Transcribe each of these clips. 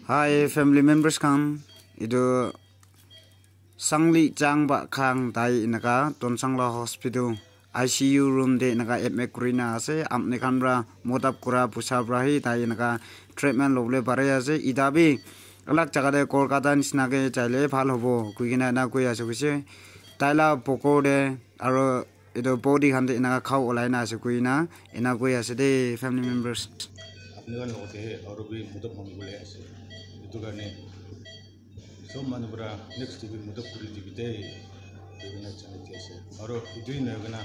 Hi family members kan itu sangli chang ba khang tai inaka tonsangla hospital ICU room de naka admit kurina ase amne kanra modap kura pusabra hi tai naka treatment loble bare ase idabi alak jaga de kolkata nisnage chaile bhal hobo kuigina na koi ase kuse taila pokode aro itu body khande naka khau olaina ase kuina ena koi ase de family members apnegan lote aur bhi mudap mangule ase itu karne so manubra next week mudap puri dibite bina chanti ase aur idui nagana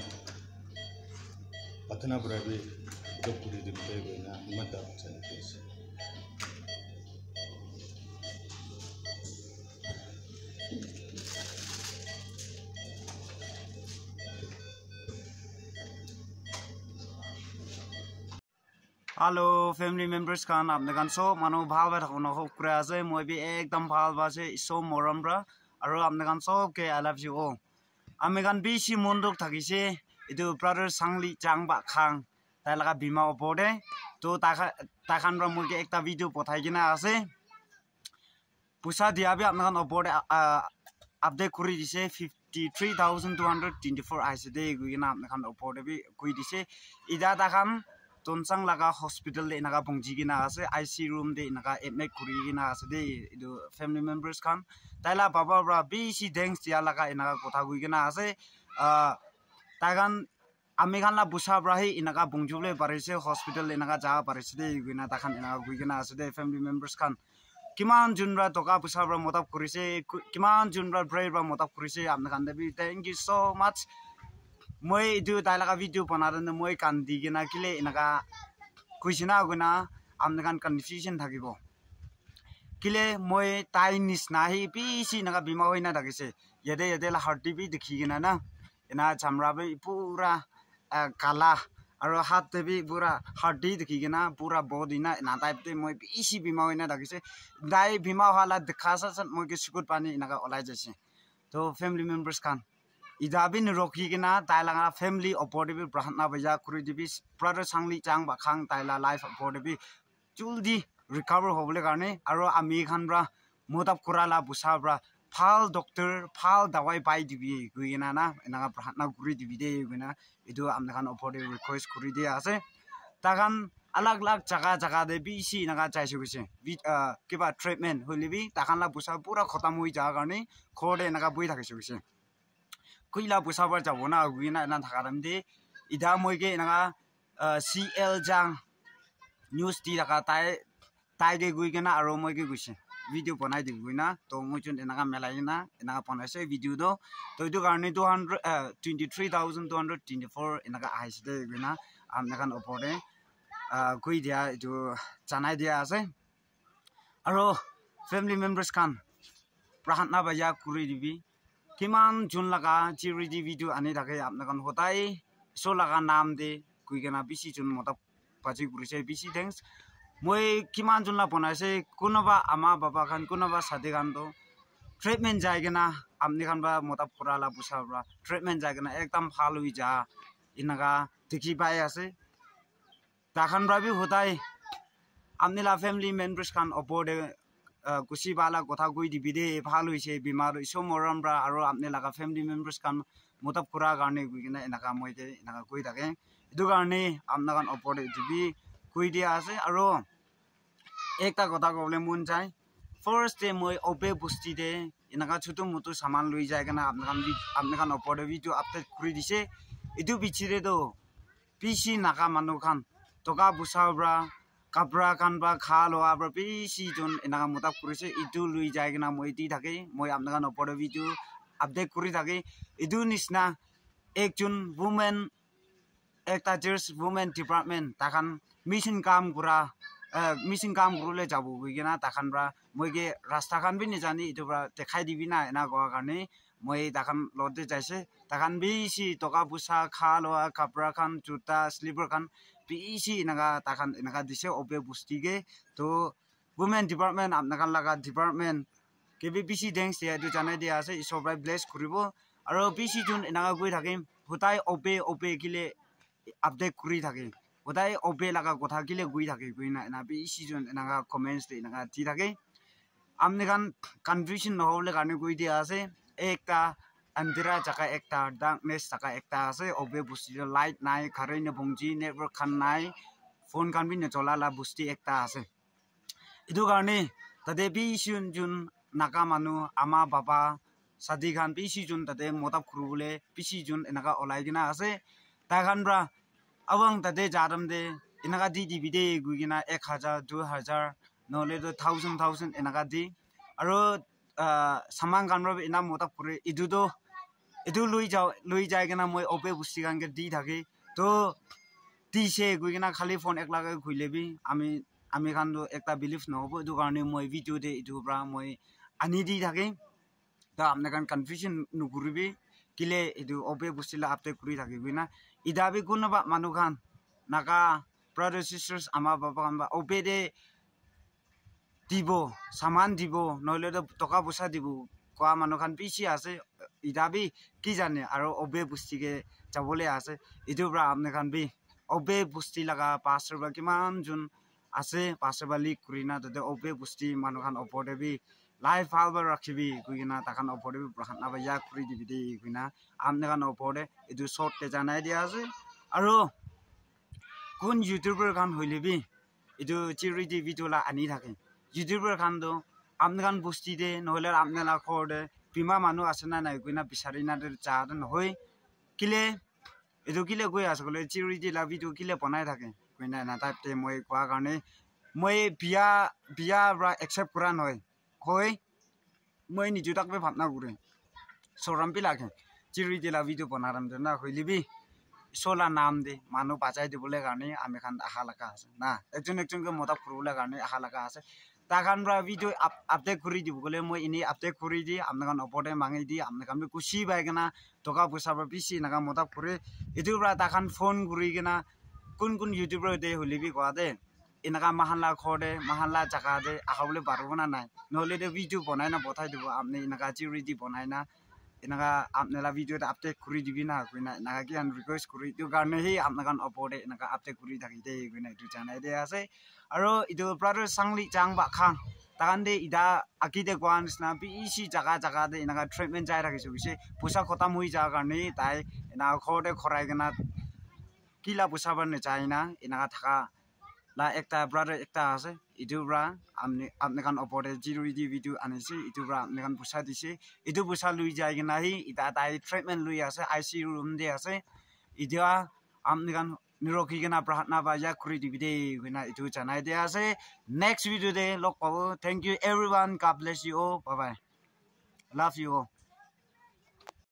patna bra bhi mudap puri dibite bina mata chanti ase Hello family members kan apne kan so manu bhal ba thakona ho kura ase moi bi ekdam bhal ba se so moram bra aro apne kan so ke I love you all ame kan bi si mondok thakise itu brother sangli chang ba khang tai laga bima opode to ta khan bra moi ke ekta video pothai gina ase pusa dia bi apne kan opode update kuri dise 53,224 aise de guina apne kan opode bi kui dise ida ta khan tonsang laga hospital de naga bongji gina ase IC room de naga admit kuri gina ase de itu family members kan taila baba bra bc thanks dia laga inaga kotha gui gina ase tagan ami kan la busa bra hi inaga bongjuble parise hospital de naga ja parise de guina ta khan inaga gui gina ase de family members kan kiman junra toka busa bra motap kurise kiman junra brave bra motap kurise amna kan de bi thank you so much moi itu taila video banadane moi kan digina kile inaga kuisina guna amna kan confusion thakibo kile moi tai nis nahi bisi naga bima hoina dagise yede la heart bi dikhigina na ena chamra bi pura kala aro hat bi pura heart dikhigina pura body na na type te moi bisi bima hoina dagise dai bima hala dikhasa san moi ke sukut pani naga olai jase to family members kan idabin roki gina tailanga family opportunity brahna baja kuri dibi brother sangli chang ba khang taila life opportunity juldi recover hobole karne aro ami khanbra modap kurala busabra phal doctor phal dawai pai dibi guina na enaga brahna kuri dibi de guina itu amna khan opportunity request kuri de ase tagan alag jaga de bisi naga chaise guse kiba treatment holibi takan la busa pura khatam hoi ja karne khode naga bui thakise guse kuila busabar jabona guina na thakaramde ida moige naga CL jang news ti raka tai de guigena aro moige guise video banai de guina to mochun enaga melaina enaga panaise video do to itu karne 23,224 enaga aise de guina amna kan opode kui dia itu chanai dia ase aro family members kan prahatna baja kuri dibi kiman jun laga chiri di video ani thake apna kan hotai so laga naam de kuigena bisi jun motap paji gurise bisi thanks moi kiman jun la bonaise kunoba ama baba kan kunoba sade kan to treatment jaigena amni kan ba motap purala busabra treatment jaigena ekdam bhal hui ja inaga dekhi pai ase takhan rabi hotai amni la family members kan opode kusi bala kotha goi dibide bhal hoise bimar iso moram bra aro apne laga family members kan motap kura garne guigena enaka moike enaka koi thake edu garne amna kan opode dibi koi dia ase aro ekta kotha kobole mun jai first day moi obe busti de enaka chutu mutu saman lui jai kana apne kan opode video update kuri dise edu bichire do pc naka manu kan toka busabra kapra kan ba khalo abra bisi jon enaga motap kurise itu lui jaigena moi ti thake moi apna kan opode video update kuri thake idu nisna ekjon woman ekta just woman department takan mission kam gurule jabu guigena takan bra moige rasta kan bi ni jani itu bra dekhai dibi na ena go karne moi takan lode jaise takan bisi toka busa khalo kapra kan juta slipper kan bisi naga takan naga dise obe bustige to women department apna kan laga department kebi bisi thanks dia du janai dia ase isobrai bless kuribo aro bisi jun naga goi thake hutai obe gile update kuri thake hutai obe laga kotha gile goi thake guina na bisi jun naga comments de naga ti thake amne kan confusion no hole karne koi dia ase ekta andira jaka ekta darkness jaka ekta ase obe busti light nai khare ne bongji network khan nai phone kan bi ne chola la busti ekta ase idu karne tade bi shun jun naga manu ama baba sadi khan bi shi jun tade modap khuru bole bishi jun enaga olai gina ase ta khan bra awang tade jaram de enaga di bide guigina 1000 2000 nole do 1000 enaga di aro samang kan bra ina modap khuru idu lui jai gina moi ope busti kan ge di thake to ti se guigina khali phone ekla ge khuilebi আমি খান একটা believe নহব এটো কাৰণে মই video দে এটো bra মই আনি দি থাকে তা আপনি কান কনফিউজন নুকুৰিবি কিলে এটো অবে বুস্তিলা আপডেট কৰি থাকিবি না ইদাবি কোনবা মানুহ খান নাকা ব্রাদার সিস্টার্স আমা বাবা খান বা অবে দে দিব সামান দিব নলে টকা পইচা দিব কোৱা মানুহ খান পিছি আছে ইদাবি কি জানে আৰু অবে বুস্তিকে যাবলে আছে এটো ব্ৰা আপনি খান বি অবে বুস্তি লাগা পাছৰ বা কিমান জুন আছে পাছবালি কুৰিনা ততে অবে বুস্তি মানুখান অপদেবি লাইফ ফালবাৰ ৰাখিবি কুইনা তাখান অপদেবি প্ৰখানা বায়া কুৰি দিবি দে কুইনা আমনে খান অপদে এটো শৰ্ট তে জানাই দিয়া আছে আৰু কোন ইউটিউবাৰ খান হইলেবি এটো চিৰিটি ভিডিওলা আনি থাকে ইউটিউবাৰ খান দো আমনে খান বুস্তি দে নহলে আমনে লা খৰ দে বিমা মানুহ আছে না নাই কুইনা বিচাৰি না দে চাদ নহয় কিলে এটো কিলে গৈ আছে কলে চিৰিটি লা ভিডিও কিলে বনাই থাকে কুইনা না টাইপতে মই কোৱা কাৰণে মই বিয়া ব্ৰা একসেপ্ট কৰা নহয় হয় মই নিজে তাকবে ভাবনা কৰে সৰামপি লাগে চিৰি দিলা ভিডিও বনাৰাম দে না হইলিবি সোলা নাম দে মানুহ বাজাই দিবলে কাৰণে আমি খান আশা লাগা আছে না একজনকে মতা ফুৰবলে কাৰণে আশা লাগা আছে তাখান ব্ৰা ভিডিও আপডেট কৰি দিব গলে মই ইনি আপডেট কৰি দি আমনাখান অপদে মাঙি দি আমনাখান খুশি বাইগনা টকা পইচা বা পিছি নাগা মতা ফুৰে এটো ব্ৰা তাখান ফোন কৰি গনা কোন ইউটিউবাৰ দে হলিবি কোৱা দে এনাকা মাহানলা খৰে মাহানলা জাগা দে আখাবলে পারবো না নাই নহলে দে ভিডিও বনাই না বঠাই দিব আপনি এনাকা চিৰিটি বনাই না এনাকা আপনেলা ভিডিও আপডেট কৰি দিবি না কইনা নাগা কি আন ৰিকোয়েস্ট কৰি দিও কাৰণে হি আপনাখান অপদে এনাকা আপডেট কৰি থাকি দে কইনা এটো জানাই দে আছে আৰু ইটো ব্ৰাদাৰ সাংলি জাংবা খান তাকান দে ইদা আকিতে কোৱানস না বিসি জাগা দে এনাকা ট্ৰিটমেন্ট যাই ৰাখিছো বিসে পইচা খতম হৈ যা কাৰণে তাই এনা খৰতে খৰাই গনা কিলা পইচা বানে চাইনা এনাকা থাকা লা একটা ব্রাদার একটা আছে ইটো ব্রা আপনি কান অপদে জিরোইদি ভিডিও আনিছে ইটো ব্রা আপনি কান পইচা দিছে ইটো পইচা লুই যায় গনা হি ইটা তাই ট্রিটমেন্ট লুই আছে আইসি রুম দে আছে ইটা আপনি কান নিরকি গনা প্রার্থনা বাজা করি দিবি দে গনা ইটো জানাই দে আছে নেক্সট ভিডিও দে লগ পাবো thank you everyone God bless you all bye bye love you all